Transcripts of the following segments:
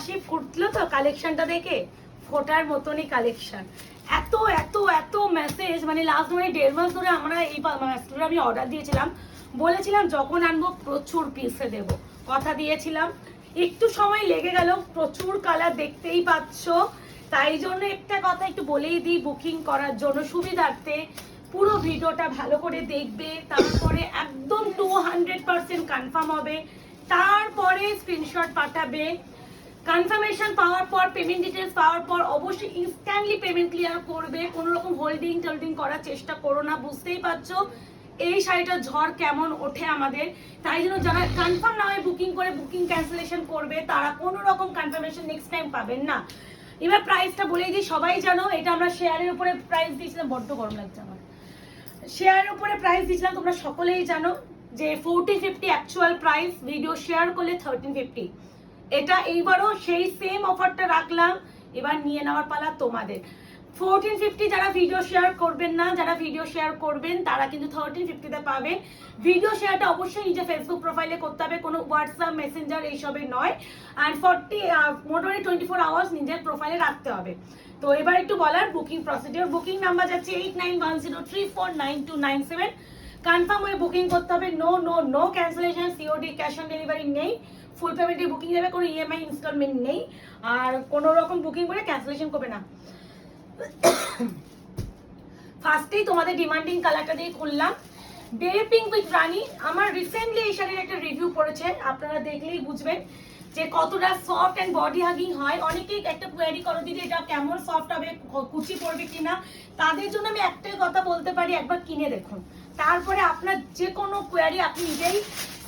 হাসি ফুটলো তো কালেকশনটা দেখে, ফোটার মতনই কালেকশন। এত এত এত মেসেজ, মানে লাস্ট মানে 1.5 মাস ধরে আমরা এই মাস্কটা আমি অর্ডার দিয়েছিলাম, বলেছিলাম যখন আনবো প্রচুর পিসে দেব, কথা দিয়েছিলাম। একটু সময় লেগে গেল, প্রচুর কালার দেখতেই পাচ্ছ, তাই জন্য একটা কথা একটু বলেই দিই, বুকিং করার জন্য সুবিধার্থে পুরো ভিডিওটা ভালো করে দেখবে, তারপরে একদম 200% কনফার্ম হবে, তারপরে স্ক্রিনশট পাঠাবে। কনফার্মেশন পাওয়ার পর, পেমেন্ট ডিটেলস পাওয়ার পর অবশ্যই ইনস্ট্যান্টলি পেমেন্ট ক্লিয়ার করবে, কোনো রকম হোল্ডিং টোল্ডিং করার চেষ্টা করো না। বুঝতেই পারছো এই শাড়িটার ঝড় কেমন ওঠে আমাদের, তাই জন্য যারা কনফার্ম না হয় বুকিং করে বুকিং ক্যান্সেলেশন করবে, তারা কোনো রকম কনফার্মেশন নেক্সট টাইম পাবেন না। এবার প্রাইসটা বলে দিই, সবাই জানো এটা আমরা শেয়ারের উপরে প্রাইস দিয়েছিলাম, বড্ড গরম লাগছে আমার, শেয়ারের উপরে প্রাইস দিয়েছিলাম, তোমরা সকলেই জানো যে 1450 অ্যাকচুয়াল প্রাইস, ভিডিও শেয়ার করলে 1350। এটা এইবারও সেই সেম অফারটা রাখলাম, এবার নিয়ে নেওয়ার পালা তোমাদের। 1450 যারা ভিডিও শেয়ার করবেন না, যারা ভিডিও শেয়ার করবেন তারা কিন্তু 1350-তে পাবেন। ভিডিও শেয়ারটা অবশ্যই নিজে ফেসবুক প্রোফাইলে করতে হবে, কোনো হোয়াটসঅ্যাপ মেসেঞ্জার এইসবে নয়, অ্যান্ড মোটামুটি 24 আওয়ার্স নিজের প্রোফাইলে রাখতে হবে। তো এবার একটু বলার বুকিং প্রসিডিওর। বুকিং নাম্বার যাচ্ছে 8910349297। কনফার্ম হয়ে বুকিং করতে হবে, no no no cancellation, COD cash on delivery নেই, ফুল পেমেন্টে বুকিং দেবে, কোনো ইএমআই ইনস্টলমেন্ট নেই, আর কোনো রকম বুকিং করে ক্যান্সেলেশন করবে না। ফার্স্টেই তোমাদের ডিমান্ডিং কালারটা দিয়ে খুললাম, বেবি পিঙ্ক উইথ রানী। আমার রিসেন্টলি এই শাড়ির একটা রিভিউ পড়েছে, আপনারা দেখলেই বুঝবেন যে কতটা সফট অ্যান্ড বডি হাগিং হয়। অনেকেই একটা কোয়ারি করো দিদি এটা কেমন সফট হবে, কুচি পড়বে কিনা, তাদের জন্য আমি একটাই কথা বলতে পারি, একবার কিনে দেখুন, তারপরে আপনার যে কোনো কোয়ারি আপনি নিজেই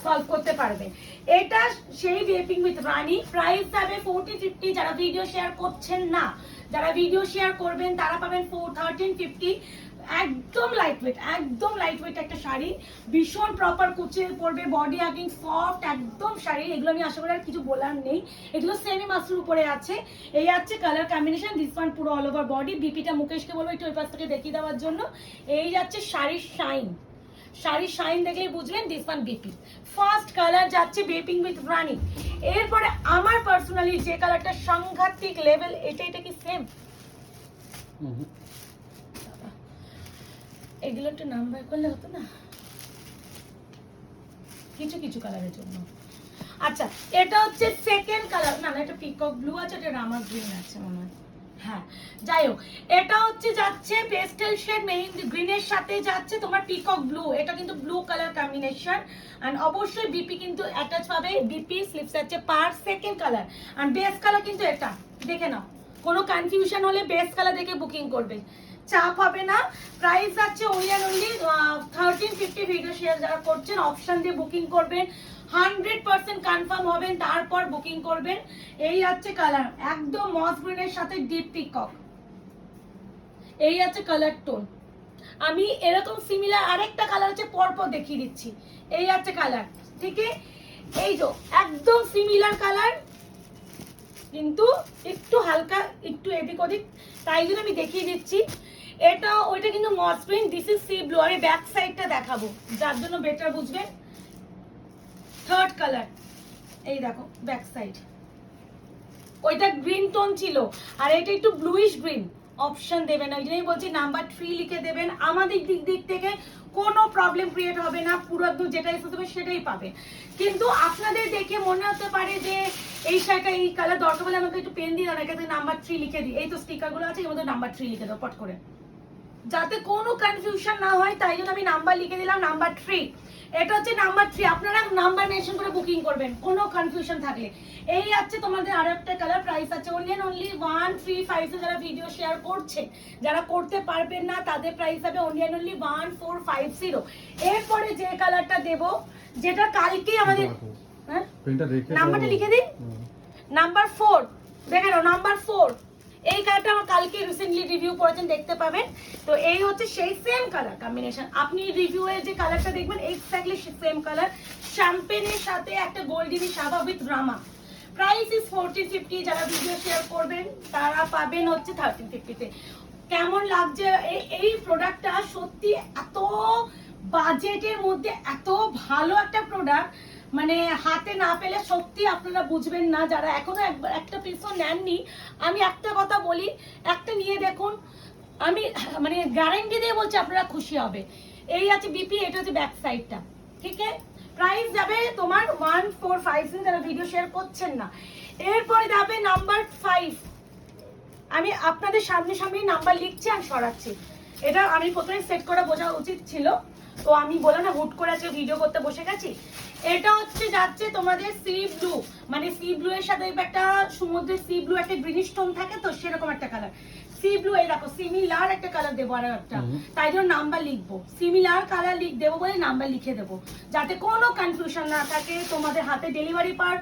সলভ করতে পারবেন। এটা সেই baby pink with Rani, price যাবে 1450। যারা ভিডিও শেয়ার করছেন না, যারা ভিডিও শেয়ার করবেন তারা পাবেন 1350। একদম লাইট ওয়েট একটা শাড়ি, ভীষণ প্রপার কুচে পড়বে, বডি হাগিং সফট একদম শাড়ি। এগুলো আমি আশা করি আর কিছু বলার নেই, এগুলো সেমি মাসের উপরে আছে। এই আছে কালার কম্বিনেশন, দিস ওয়ান পুরো অল ওভার বডি। বিপিটা মুকেশকে বলবো একটু ওই পাশ থেকে দেখিয়ে দেওয়ার জন্য। এই যাচ্ছে শাড়ির শাইন দেখেই বুঝবেন this one BP. First colour যাচ্ছে বেবি পিঙ্ক উইথ রানী। এরপরে আমার পার্সোনালি যে কালারটা সাংঘাতিক লেভেল, এটা কি সেম? এগুলো একটু নাম্বার করলে হতো না কিছু কিছু কালারের জন্য। আচ্ছা, এটা হচ্ছে সেকেন্ড কালার, না এটা পিকক ব্লু আছে, এটা রামা গ্রিন আছে মনে হয়, হ্যাঁ যাই হোক। এটা হচ্ছে যাচ্ছে পেস্টেল শেড মেহেন্দি গ্রিনের সাথে যাচ্ছে তোমার পিকক ব্লু, এটা কিন্তু ব্লু কালার কম্বিনেশন। এন্ড অবশ্যই বিপি কিন্তু অ্যাটাচ পাবে, বিপি স্লিপস আছে পার। সেকেন্ড কালার আর বেস কালার কিন্তু এটা দেখে নাও, কোনো কনফিউশন হলে বেস কালার দেখে বুকিং করবে, চাপ হবে না। প্রাইস আছে অনলি 1350। ভিডিও শেয়ার যারা করছেন অপশন দিয়ে বুকিং করবেন, 100% কনফার্ম হবেন, তারপর বুকিং করবেন। এই আছে কালার একদম মস গ্রিনের সাথে ডিপ পিকক, এই আছে কালার টোন। আমি এরকম সিমিলার আরেকটা কালার আছে পরপর দেখিয়ে দিচ্ছি। এই আছে কালার, ঠিক আছে, এই যে একদম সিমিলার কালার, কিন্তু একটু হালকা একটু এদিক ওদিক, তাই জন্য আমি দেখিয়ে দিচ্ছি। এটা ওইটা কিন্তু muslin, this is C blue. আমি ব্যাক সাইডটা দেখাবো যার জন্য বেটার বুঝবেন। থার্ড কালার, এই দেখো ব্যাক সাইড, ওইটা গ্রিন টোন ছিল আর এটা একটু ব্লুইশ গ্রিন। অপশন দেবেন, ওই জন্যই বলছি নাম্বার 3 লিখে দেবেন, আমাদের দিক থেকে কোনো প্রবলেম ক্রিয়েট হবে না, পুরো যেটা এসে দেবে সেটাই পাবে। কিন্তু আপনাদের দেখে মনে হতে পারে যে এই শাড়িটা এই কালার দরকার, বলে আমাকে একটু পেন দিয়ে দাও, এখানে নাম্বার 3 লিখে দিই। এই তো স্টিকারগুলো আছে, এর মধ্যে নাম্বার 3 লিখে দাও পট করে, যাতে কোনো কনফিউশন না হয়, তাই জন্য আমি নাম্বার লিখে দিলাম নাম্বার 3। এটা হচ্ছে নাম্বার 3, আপনারা নাম্বার মেনশন করে বুকিং করবেন কোনো কনফিউশন থাকলে। এই আছে তোমাদের আরো একটা কালার, প্রাইস আছে অনলি 135। যারা ভিডিও শেয়ার করছে, যারা করতে পারবেন না তাদের প্রাইস হবে অনলি 1450। এরপরে যে কালারটা দেব, যেটা কালকে আমাদের, হ্যাঁ নাম্বারটা লিখে দিই, নাম্বার 4 দেখে নাও, নাম্বার 4। এই কালারটা আমার কালকে রিসেন্টলি রিভিউ করেছেন, দেখতে পাবেন। তো এই হচ্ছে সেই সেম কালার কম্বিনেশন, আপনি রিভিউ এর যে কালারটা দেখবেন এক্স্যাক্টলি সেম কালার, শ্যাম্পেনের সাথে একটা golden Saba with Rama. Price is 1450। যারা ভিডিও শেয়ার করবেন তারা পাবেন হচ্ছে 1350-তে। কেমন লাগছে এই প্রোডাক্টটা? সত্যি এত বাজেটের মধ্যে এত ভালো একটা প্রোডাক্ট, মানে হাতে না পেলে সত্যি আপনারা বুঝবেন না, যারা এখনো একটা পিসও নেননি। আমি একটা কথা বলি, একটা নিয়ে দেখুন, আমি মানে গ্যারান্টি দিয়ে বলছি আপনারা খুশি হবে। এই আছে বিপি, এটা হচ্ছে ব্যাক সাইডটা, ঠিক আছে। প্রাইস যাবে তোমার 1456 যারা ভিডিও শেয়ার করছেন না। এরপরে যাবে নাম্বার 5। আমি আপনাদের সামনে সামনে নাম্বার লিখছি আর সরাচ্ছি। এটা আমি প্রথমে সেট করে বোঝা উচিত ছিল, তো আমি বললাম না হুট করে আজকে ভিডিও করতে বসে গেছি। এটা হচ্ছে যাচ্ছে তোমাদের সি ব্লু, মানে সি ব্লু এর সাথে একটা সমুদ্রের সি ব্লু একটা গ্রিনিশ টোন থাকে তো সেরকম একটা কালার। সি ব্লু এই দেখো সিমিলার একটা কালার দেবো আর একটা, তাই জন্য নাম্বার লিখবো, সিমিলার কালার দেবো বলে নাম্বার লিখে দেবো, যাতে কোনো কনফিউশন না থাকে। তোমাদের হাতে ডেলিভারি পার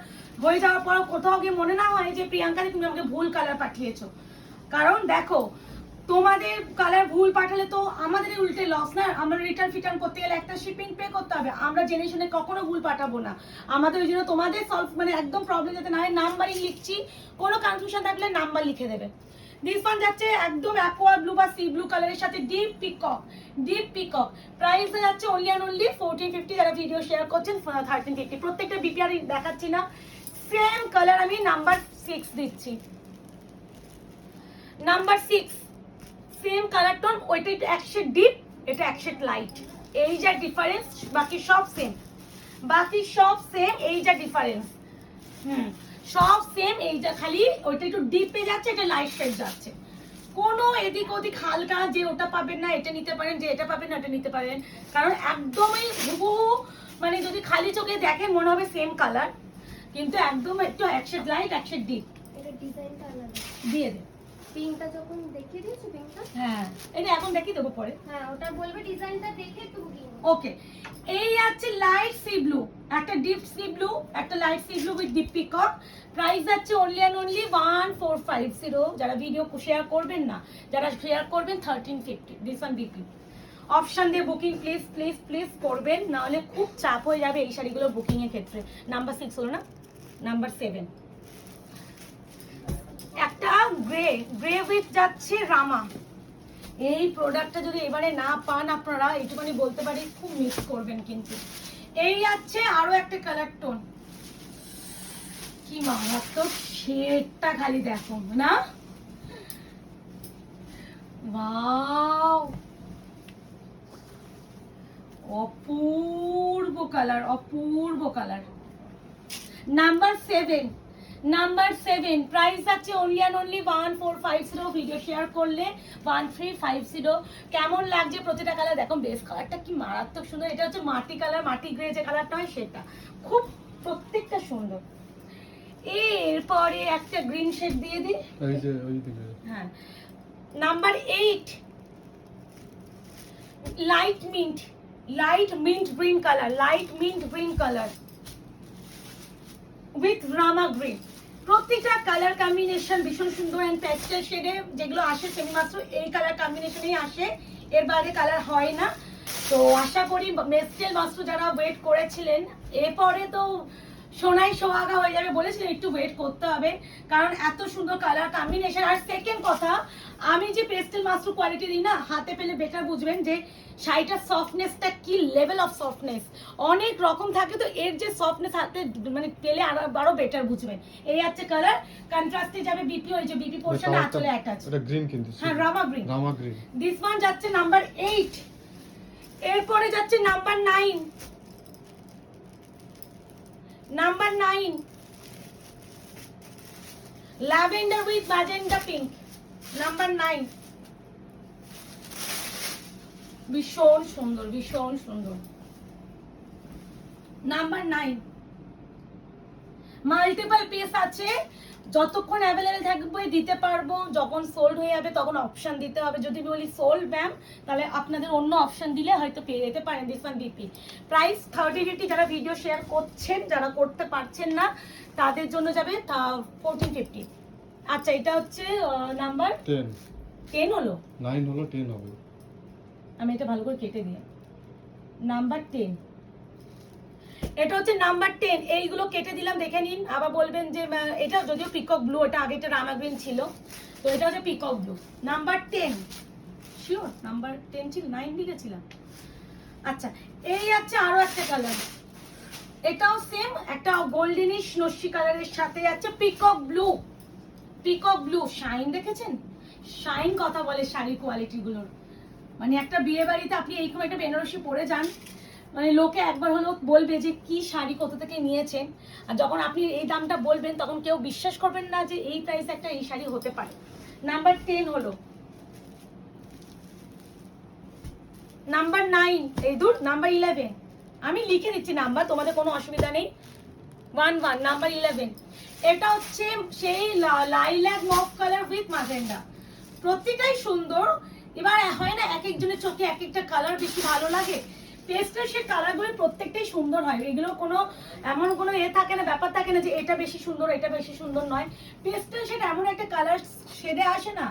হয়ে যাওয়ার পর কোথাও গিয়ে মনে না হয় যে প্রিয়াঙ্কা তুমি আমাকে ভুল কালার পাঠিয়েছো। কারণ দেখো তোমাদের কালার ভুল পাঠালে তো আমাদের উল্টে লস না, আমরা রিটার্ন ফিটার্ন করতে গেলে একটা শিপিং পে করতে হবে। আমরা জেনে শুনে কখনো ভুল পাঠাবো না, আমাদের ওই জন্য তোমাদের সলভ মানে একদম প্রবলেম যাতে না হয় নাম্বারিং লিখছি, কোনো কনফিউশন থাকলে নাম্বার লিখে দেবে। দিস ওয়ান যাচ্ছে একদম অ্যাকোয়া ব্লু বা সি ব্লু কালারের সাথে deep peacock, deep peacock. Price যাচ্ছে অনলি অ্যান্ড অনলি 1450, যারা ভিডিও শেয়ার করছেন 1350। প্রত্যেকটা বিপিআর দেখাচ্ছি না, সেম কালার আমি নাম্বার 6 দিচ্ছি। নাম্বার 6 সেম কালার টোন, ওইটা একটু এক শেড ডিপ, এটা এক শেড লাইট, এই যা ডিফারেন্স, বাকি সব সেম, বাকি সব সেম, এই যা ডিফারেন্স। সব সেম, এই যা খালি ওইটা একটু ডিপে যাচ্ছে, এটা লাইট শেড যাচ্ছে। কোনো এদিক ওদিক হালকা যে ওটা পাবেন না এটা নিতে পারেন, যে এটা পাবেন না এটা নিতে পারেন, কারণ একদমই হুবহু মানে যদি খালি চোখে দেখেন মনে হবে সেম কালার, কিন্তু একদম একটু এক শেড লাইট এক শেড ডিপ। এটা ডিজাইনটা আলাদা দিয়ে দে, পিঙ্কটা যখন দেখিয়ে দিয়েছো পিঙ্কটা, হ্যাঁ এটা এখন দেখিয়ে দেবো পরে, হ্যাঁ ওটা বলবে ডিজাইনটা দেখে তুমি কিনো। ওকে। এই আছে লাইট সি ব্লু, একটা ডিপ সি ব্লু, একটা light C blue with deep peacock. Price আছে অনলি অ্যান্ড অনলি 1450, যারা ভিডিও শেয়ার করবেন না, যারা শেয়ার করবেন 1350। দিস ওয়ান বিপি অপশন দিয়ে বুকিং প্লিজ প্লিজ প্লিজ করবেন, না হলে খুব চাপ হয়ে যাবে এই শাড়িগুলো বুকিং এর ক্ষেত্রে। নাম্বার 6 হলো না, নাম্বার 7 একটা গ্রে, গ্রে উইথ যাচ্ছে রামা। এই প্রোডাক্টটা যদি এবারে না পান আপনারা এইটুখানি বলতে পারি খুব মিস করবেন কিন্তু। এই আছে আরো একটা কালার টোন, কি মারাত্মক শেডটা খালি দেখো না, ওয়াও অপূর্ব কালার, অপূর্ব কালার। নাম্বার 7, নাম্বার 7 প্রাইস আছে only and only 1450, video share করলে 1350। কেমন লাগছে প্রতিটা কালার দেখো, বেস কালারটা কি মারাত্মক সুন্দর, এটা হচ্ছে মাটি কালার, মাটি গ্রে যে কালারটা হয় সেটা, খুব প্রত্যেকটা সুন্দর। এরপরে একটা গ্রিন শেড দিয়ে দিই, এই যে ওই দিকে, হ্যাঁ number 8 light mint, light mint green colour, light mint green colour with Rama green. প্রত্যেকটা কালার কম্বিনেশন ভীষণ সুন্দর এন্ড প্যাস্টেল শেডে যেগুলো আসে সেমিমাত্র এই কালার কম্বিনেশনেই আসে, এর বাইরে কালার হয় না। তো আশা করি মেস্টেল মাত্র যারা ওয়েট করেছিলেন এরপরে তো সোনাই সোহাগা হয়ে যাবে, বলেছিলেন একটু ওয়েট করতে হবে, কারণ এত সুন্দর কালার কম্বিনেশন। আর সেকেন্ড কথা, আমি যে পেস্টেল মাস্টার কোয়ালিটি দিই না, হাতে পেলে বেটার বুঝবেন যে শাড়িটার সফটনেসটা কি লেভেল অফ সফটনেস, অনেক রকম থাকে তো এর যে সফটনেস হাতে মানে পেলে আরো বেটার বুঝবেন। এই আছে কালার, কন্ট্রাস্টে যাবে বিপি, ওই যে বিপি পোরশন আঁচলে অ্যাটাচ, এটা গ্রিন কিন্তু, হ্যাঁ rama green, rama green. This one যাচ্ছে নাম্বার 8। এরপরে যাচ্ছে number 9, number 9 lavender with magenta pink, number 9 ভীষণ সুন্দর, ভীষণ সুন্দর। নাম্বার 9 মাল্টিপল পিস আছে, যতক্ষণ অ্যাভেলেবেল থাকবে দিতে পারবো, যখন সোল্ড হয়ে যাবে তখন অপশন দিতে হবে। যদি বলি সোল্ড ম্যাম তাহলে আপনাদের অন্য অপশন দিলে হয়তো পেয়ে যেতে পারেন। দিস ওয়ান বিপি প্রাইস 3050, যারা ভিডিও শেয়ার করছেন, যারা করতে পারছেন না তাদের জন্য যাবে 1450। আচ্ছা এটা হচ্ছে নাম্বার 10 হলো, 9 হলো 10 হবে, আমি এটা ভালো করে কেটে দিই। নাম্বার 10, এটা হচ্ছে নাম্বার 10, এইগুলো কেটে দিলাম দেখে নিন। আবার বলবেন যে এটা যদিও পিকক ব্লু, এটা আগে এটা রামা গ্রিন ছিল, তো এটা হচ্ছে peacock blue. Number 10 sure number 10 ছিল, 9 লিখেছিলাম। আচ্ছা এই আছে আরো একটা কালার, এটাও সেম একটা গোল্ডেনিশ নস্যি কালারের সাথে আছে peacock blue. Peacock blue shine দেখেছেন? শাইন কথা বলে শাড়ির কোয়ালিটি গুলোর। মানে একটা বিয়ে বাড়িতে আপনি এইরকম একটা বেনারসি পরে যান, মানে লোকে একবার হলো বলবে যে কি শাড়ি কোথা থেকে নিয়েছেন। আর যখন আপনি এই দামটা বলবেন তখন কেউ বিশ্বাস করবেন না যে এই প্রাইসে একটা এই শাড়ি হতে পারে। নাম্বার 10 হলো, নাম্বার 9, এই দূর নাম্বার 11, আমি লিখে দিচ্ছি নাম্বার, তোমাদের কোনো অসুবিধা নেই। 11 নাম্বার 11, এটা হচ্ছে সেই লাইল্যাক মফ কালার উইথ ম্যাজেন্ডা। প্রত্যেকটাই সুন্দর। এবার হয় না এক একজনের চোখে এক একটা কালার বেশি ভালো লাগে, পেস্টেল শেড কালারগুলো প্রত্যেকটাই সুন্দর হয়। এগুলো কোনো এমন কোনো থাকে না, ব্যাপার থাকে না যে এটা বেশি সুন্দর এটা বেশি সুন্দর নয়। পেস্টেল শেড এমন একটা কালার শেডে আসে না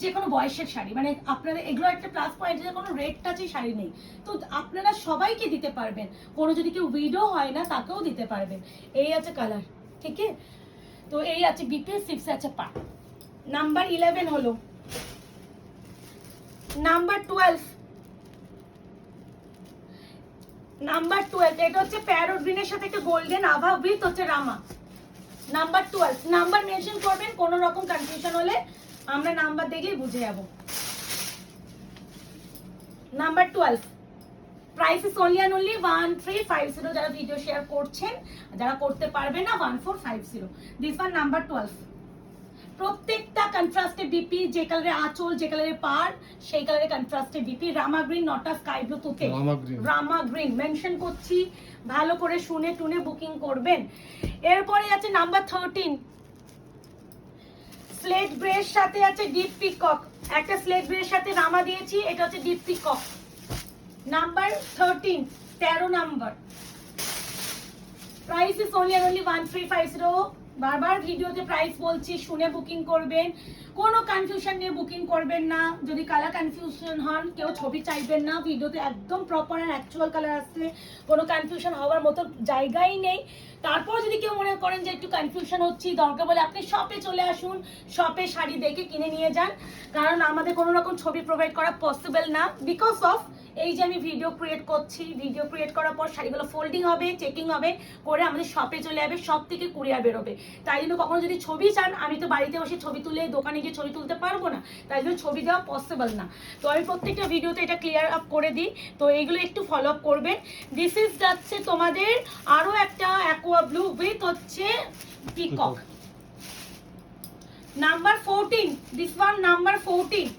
যে কোনো বয়সের শাড়ি, মানে আপনারা এগুলো একটা প্লাস পয়েন্ট যে কোনো রেড টাচের শাড়ি নেই, তো আপনারা সবাইকে দিতে পারবেন। কোনো যদি কেউ উইডো হয় না তাকেও দিতে পারবেন। এই আছে কালার, ঠিক আছে? তো এই আছে বিপি, 6 আছে পা। নাম্বার 11 হলো, নাম্বার 12, নাম্বার 12 এটা হচ্ছে প্যারোট গ্রিনের সাথে একটা গোল্ডেন আভা উইথ হচ্ছে রামা। নাম্বার 12, নাম্বার মেনশন করবেন, কোনো রকম কনফিউশন হলে আমরা নাম্বার দেখলেই বুঝে যাব। Number 12, price is only and only 1350। যারা ভিডিও শেয়ার করছেন, যারা করতে পারবে না 1450। This one number 12। প্রত্যেকটা কন্ট্রাস্টে বিপি, যে কালারে আঁচল যে কালারে পার সেই কালারে কন্ট্রাস্টে বিপি। রামা গ্রিন নটা স্কাই ব্লু তুতে, রামা গ্রিন মেনশন করছি, ভালো করে শুনে টুনে বুকিং করবেন। এরপরে আছে নাম্বার 13, স্লেট গ্রের সাথে আছে ডিপ পিকক। একটা স্লেট গ্রের সাথে রামা দিয়েছি, এটা হচ্ছে deep peacock. Number 13, 13 number, price is only only 1350। বারবার ভিডিওতে প্রাইস বলছি, শুনে বুকিং করবেন, কোনো কনফিউশন নিয়ে বুকিং করবেন না। যদি কালার কনফিউশন হন, কেউ ছবি চাইবেন না, ভিডিওতে একদম প্রপার আর অ্যাকচুয়াল কালার আসছে, কোনো কনফিউশন হওয়ার মতো জায়গাই নেই। তারপর যদি কেউ মনে করেন যে একটু কনফিউশন হচ্ছে, দরকার বলে আপনি শপে চলে আসুন, শপে শাড়ি দেখে কিনে নিয়ে যান, কারণ আমাদের কোনো রকম ছবি প্রোভাইড করা পসিবল না, বিকজ অফ এই যে আমি ভিডিও ক্রিয়েট করছি, ভিডিও ক্রিয়েট করার পর শাড়িগুলো ফোল্ডিং হবে, চেকিং হবে, করে আমাদের শপে চলে যাবে, শপ থেকে কুরিয়ার বেরোবে। তাই জন্য কখনো যদি ছবি চান, আমি তো বাড়িতে বসে ছবি তুলে দোকানে গিয়ে ছবি তুলতে পারবো না, তাই জন্য ছবি দেওয়া পসিবল না। তো আমি প্রত্যেকটা ভিডিওতে এটা ক্লিয়ার আপ করে দিই, তো এইগুলো একটু ফলো আপ করবেন। দিস ইজ যাচ্ছে তোমাদের আরো একটা অ্যাকোয়া ব্লু উইথ হচ্ছে peacock. Number 14, this one number 14,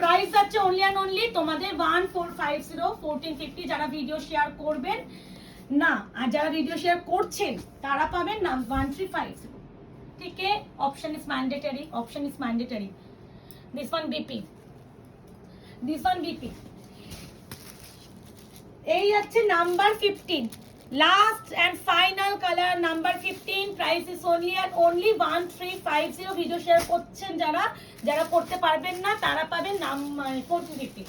price আছে অনলি অ্যান্ড অনলি তোমাদের 1450, 1450। যারা ভিডিও শেয়ার করবেন না, আর যারা ভিডিও শেয়ার করছেন তারা পাবেন না 1350। ঠিক আছে, option is mandatory, option is mandatory. This one BP, this one BP. এই আছে number 15, last and final colour number 15। Price is only and only 1350। Video share করছেন যারা, যারা করতে পারবেন না তারা পাবেন 1450।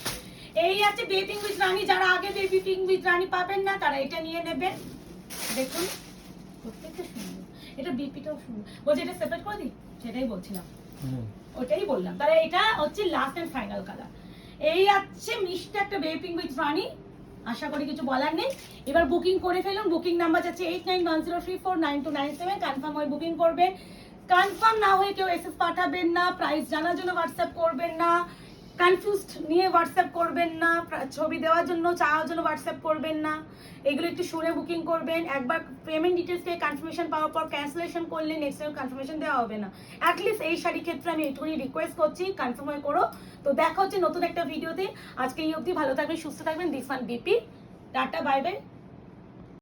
এই আছে বেবি পিঙ্ক উইথ রানী, যারা আগে বেবি পিঙ্ক উইথ রানী পাবেন না তারা এটা নিয়ে নেবেন। দেখুন প্রত্যেকটা সুন্দর, এটা বিপিটাও সুন্দর। বলছি এটা সেপারেট করে দিই, সেটাই বলছিলাম, ওটাই বললাম। তাহলে এটা হচ্ছে লাস্ট এন্ড ফাইনাল কালার। এই আছে মিষ্টি একটা বেবি পিঙ্ক উইথ রানী, আশা করি কিছু বলার নেই। এবার বুকিং করে ফেলুন, বুকিং নাম্বার যাচ্ছে 8910349297। কনফার্ম হয়ে বুকিং করবেন। কনফার্ম না হয়ে কেউ এসএস পাঠাবেন না, প্রাইস জানার জন্য হোয়াটসঅ্যাপ করবেন না, কনফিউজড নিয়ে হোয়াটসঅ্যাপ করবেন না, ছবি দেওয়ার জন্য চাওয়ার জন্য হোয়াটসঅ্যাপ করবেন না। এগুলো একটু শুনে বুকিং করবেন। একবার পেমেন্ট ডিটেলস পেয়ে কনফার্মেশন পাওয়ার পর ক্যান্সেলেশন করলে নেক্সট টাইম কনফার্মেশন দেওয়া হবে না। অ্যাটলিস্ট এই শাড়ির ক্ষেত্রে আমি একটুখানি রিকোয়েস্ট করছি, কনফার্ম হয়ে করো। তো দেখা হচ্ছে নতুন একটা ভিডিওতে। আজকে এই অবধি, ভালো থাকবেন, সুস্থ থাকবেন। This one BP, tata, bye bye.